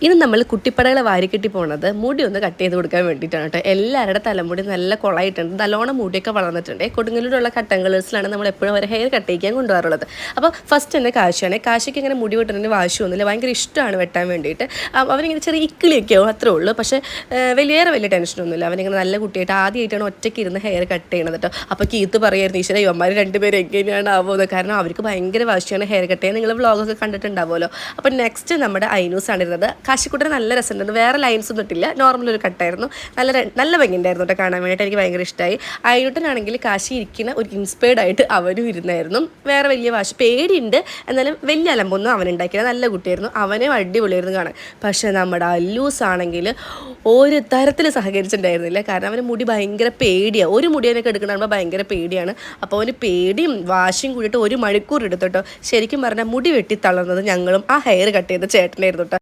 ഇനി നമ്മൾ കുട്ടിപ്പടകളെ വാരിക്കെട്ടി പോണത് മുടി ഒന്ന് കട്ട് ചെയ്ത് കൊടുക്കാൻ വേണ്ടിയിട്ടാണ് കേട്ടോ. എല്ലാവരുടെ തലമുടി നല്ല കുളമായിട്ടുണ്ട്, നല്ലോണം മുടിയൊക്കെ വളർന്നിട്ടുണ്ട്. കൊടുങ്ങല്ലൂരുള്ള കട്ടൻ കളേഴ്സിലാണ് നമ്മൾ എപ്പോഴും അവരെ ഹെയർ കട്ട് ചെയ്യാൻ കൊണ്ടുപോകാറുള്ളത്. അപ്പോൾ ഫസ്റ്റ് തന്നെ കാശിയാണ്. കാശിക്ക് ഇങ്ങനെ മുടി വെട്ടുന്നതിന് വാശിയൊന്നുമില്ല, ഭയങ്കര ഇഷ്ടമാണ് വെട്ടാൻ വേണ്ടിയിട്ട്. അവനിങ്ങനെ ചെറിയ ഇക്കിളിയൊക്കെ ആവും, അത്രേ ഉള്ളൂ. പക്ഷേ വലിയ ടെൻഷനൊന്നുമില്ല. അവനിങ്ങനെ നല്ല കുട്ടിയായിട്ട് ആദ്യമായിട്ടാണ് ഒറ്റയ്ക്ക് ഇരുന്ന് ഹെയർ കട്ട് ചെയ്യണത് കേട്ടോ. അപ്പോൾ കീത്ത് പറയായിരുന്നു, ഈശ്വര ഇവന്മാർ രണ്ടുപേരും എങ്ങനെയാണ് ആവുന്നത്, കാരണം അവർക്ക് ഭയങ്കര വാശിയാണ് ഹെയർ കട്ട് ചെയ്യാൻ. നിങ്ങൾ വ്ളോഗൊക്കെ കണ്ടിട്ടുണ്ടാവുമല്ലോ. അപ്പോൾ നെക്സ്റ്റ് നമ്മുടെ ഐനൂസാണ് ഇരുന്നത്. കാശിക്കുട്ടന് നല്ല രസമുണ്ട്, വേറെ ലൈൻസ് ഒന്നും ഇട്ടില്ല, നോർമൽ ഒരു കട്ടായിരുന്നു. നല്ല ഭംഗിയുണ്ടായിരുന്നു കേട്ടോ കാണാൻ വേണ്ടിയിട്ട്, എനിക്ക് ഭയങ്കര ഇഷ്ടമായി. ഐനൂട്ടനാണെങ്കിൽ കാശി ഇരിക്കുന്ന ഒരു ഇൻസ്പയർഡ് ആയിട്ട് അവനും ഇരുന്നായിരുന്നു. വേറെ വലിയ വാശി പേടിയുണ്ട്, എന്നാലും വലിയ അലമ്പൊന്നും അവനുണ്ടാക്കിയത്, നല്ല കുട്ടിയായിരുന്നു, അവനും അടിപൊളിയായിരുന്നു കാണാൻ. പക്ഷേ നമ്മുടെ അല്ലൂസ് ആണെങ്കിൽ ഒരു തരത്തിൽ സഹകരിച്ചിട്ടുണ്ടായിരുന്നില്ല, കാരണം അവന് മുടി ഭയങ്കര പേടിയാണ്. ഒരു മുടിയൊക്കെ എടുക്കണമെങ്കിൽ ഭയങ്കര പേടിയാണ്. അപ്പോൾ അവന് പേടിയും വാശിയും കൂടിയിട്ട് 1 മണിക്കൂർ എടുത്തു കേട്ടോ. ശരിക്കും പറഞ്ഞാൽ മുടി വെട്ടി തളർന്നത് ഞങ്ങളും ആ ഹെയർ കട്ട് ചെയ്ത ചേട്ടനായിരുന്നു കേട്ടോ.